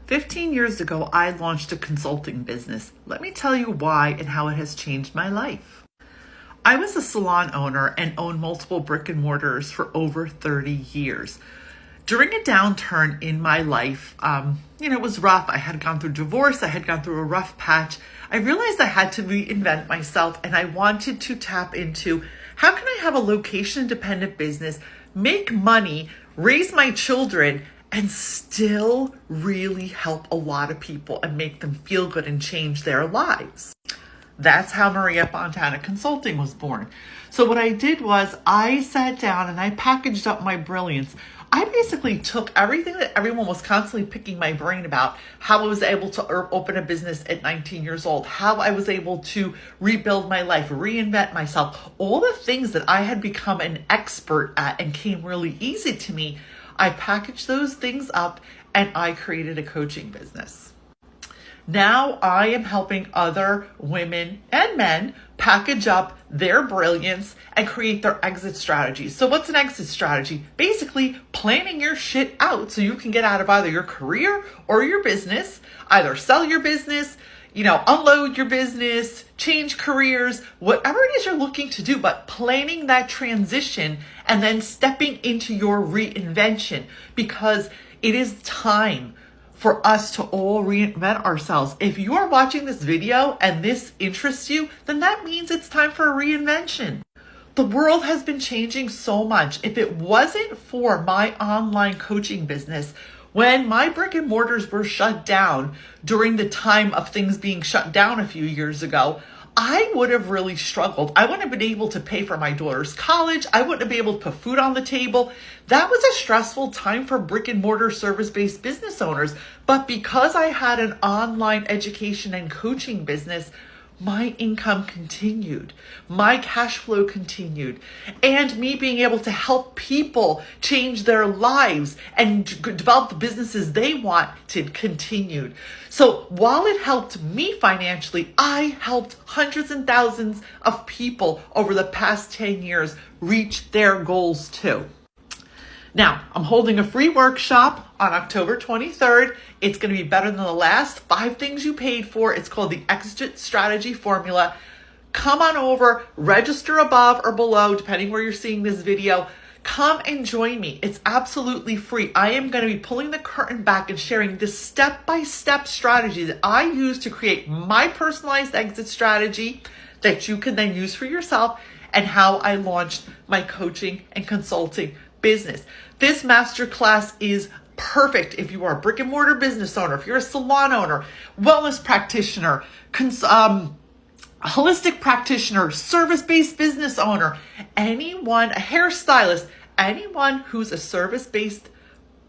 15 years ago, I launched a consulting business. Let me tell you why and how it has changed my life. I was a salon owner and owned multiple brick and mortars for over 30 years. During a downturn in my life, it was rough. I had gone through divorce. I had gone through a rough patch. I realized I had to reinvent myself, and I wanted to tap into how can I have a location-independent business, make money, raise my children, and still really help a lot of people and make them feel good and change their lives. That's how Maria Fontana Consulting was born. So what I did was I sat down and I packaged up my brilliance. I basically took everything that everyone was constantly picking my brain about, how I was able to open a business at 19 years old, how I was able to rebuild my life, reinvent myself, all the things that I had become an expert at and came really easy to me. I packaged those things up and I created a coaching business. Now I am helping other women and men package up their brilliance and create their exit strategies. So what's an exit strategy? Basically planning your shit out so you can get out of either your career or your business, either sell your business, unload your business, change careers, whatever it is you're looking to do, but planning that transition and then stepping into your reinvention, because it is time for us to all reinvent ourselves. If you are watching this video and this interests you, then that means it's time for a reinvention. The world has been changing so much. If it wasn't for my online coaching business, when my brick and mortars were shut down during the time of things being shut down a few years ago, I would have really struggled. I wouldn't have been able to pay for my daughter's college. I wouldn't have been able to put food on the table. That was a stressful time for brick and mortar service-based business owners. But because I had an online education and coaching business, my income continued, my cash flow continued, and me being able to help people change their lives and develop the businesses they wanted continued. So while it helped me financially, I helped hundreds and thousands of people over the past 10 years reach their goals too. Now, I'm holding a free workshop on October 23rd. It's going to be better than the last 5 things you paid for. It's called the Exit Strategy Formula. Come on over, register above or below, depending where you're seeing this video. Come and join me. It's absolutely free. I am going to be pulling the curtain back and sharing this step-by-step strategy that I use to create my personalized exit strategy that you can then use for yourself, and how I launched my coaching and consulting business. This masterclass is perfect if you are a brick and mortar business owner, if you're a salon owner, wellness practitioner, holistic practitioner, service-based business owner, anyone, a hairstylist, anyone who's a service-based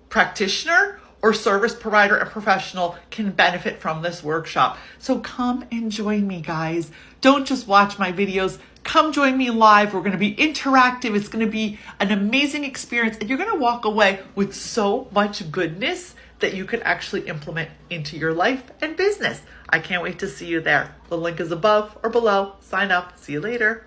practitioner or service provider and professional can benefit from this workshop. So come and join me, guys. Don't just watch my videos. Come join me live. We're going to be interactive. It's going to be an amazing experience, and you're going to walk away with so much goodness that you can actually implement into your life and business. I can't wait to see you there. The link is above or below. Sign up. See you later.